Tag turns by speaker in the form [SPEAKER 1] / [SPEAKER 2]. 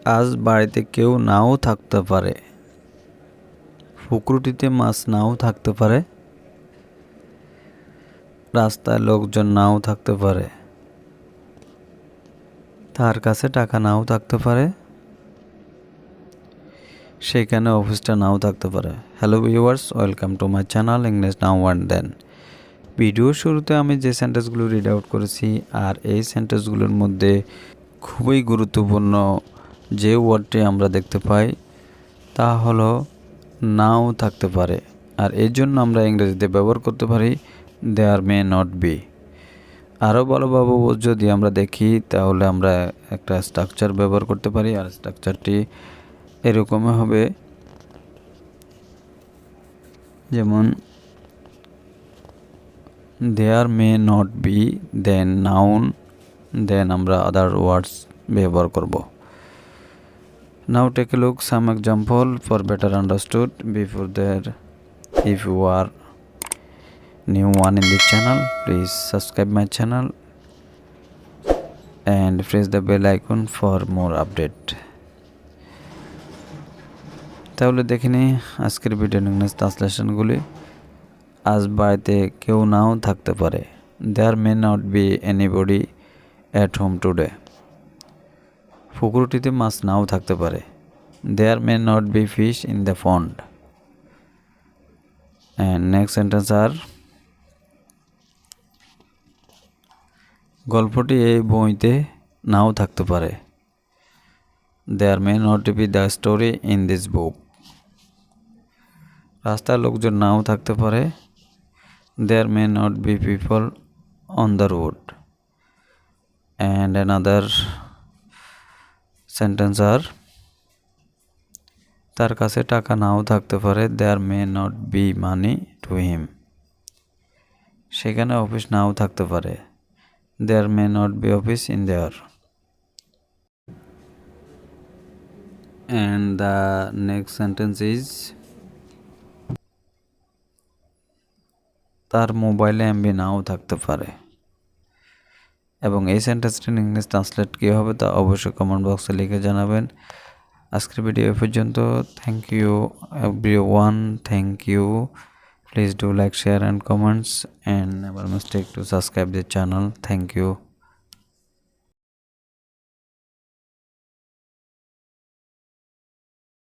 [SPEAKER 1] আজ বাড়িতে কেউ নাও থাকতে পারে। পুকুরটিতে মাছ নাও থাকতে পারে। রাস্তায় লোকজন নাও থাকতে পারে। তার কাছে টাকা নাও থাকতে পারে। সেখানে অফিসটা নাও থাকতে পারে। Hello viewers, welcome to my channel English now and then. ভিডিওর শুরুতে আমি যে সেন্টেন্সগুলো রিড আউট করেছি আর এই সেন্টেন্সগুলোর মধ্যে খুবই গুরুত্বপূর্ণ যে ওয়ার্ডটি আমরা দেখতে পাই তা হলো নাও থাকতে পারে। আর এর জন্য আমরা ইংরেজিতে ব্যবহার করতে পারি দেয়ার মে নট বি। আরও ভালোভাবে যদি আমরা দেখি তাহলে আমরা একটা স্ট্রাকচার ব্যবহার করতে পারি, আর স্ট্রাকচারটি এরকমই হবে, যেমন there may not be, then noun, then আমরা আদার ওয়ার্ডস ব্যবহার করব। Now take a look some example for better understood. Before that, if you are new one in this channel, please subscribe my channel and press the bell icon for more update. তাহলে দেখে নিই আজকের video English ট্রান্সলেশনগুলি। আজ বাড়িতে কেউ নাও থাকতে পারে। There may not be anybody at home today. পুকুরটিতে মাছ নাও থাকতে পারে। There may not be fish in the pond. And next sentence are, গল্পটি এই বইতে নাও থাকতে পারে। There may not be the story in this book. রাস্তায় লোকজন নাও থাকতে পারে। There may not be people on the road. And another sentence are, তার কাছে টাকা নাও থাকতে পারে। There may not be money to him. সেখানে অফিস নাও থাকতে পারে। There may not be office in there. And the next sentence is, তার মোবাইলে এমবি নাও থাকতে পারে। এবং এই সেন্টেন্সটি ইংলিশ ট্রান্সলেট কী হবে তা অবশ্যই কমেন্ট বক্সে লিখে জানাবেন। আজকের ভিডিও এ পর্যন্ত। Thank you everyone, thank you. Please do like, share and comments, and never mistake to subscribe the channel. Thank you.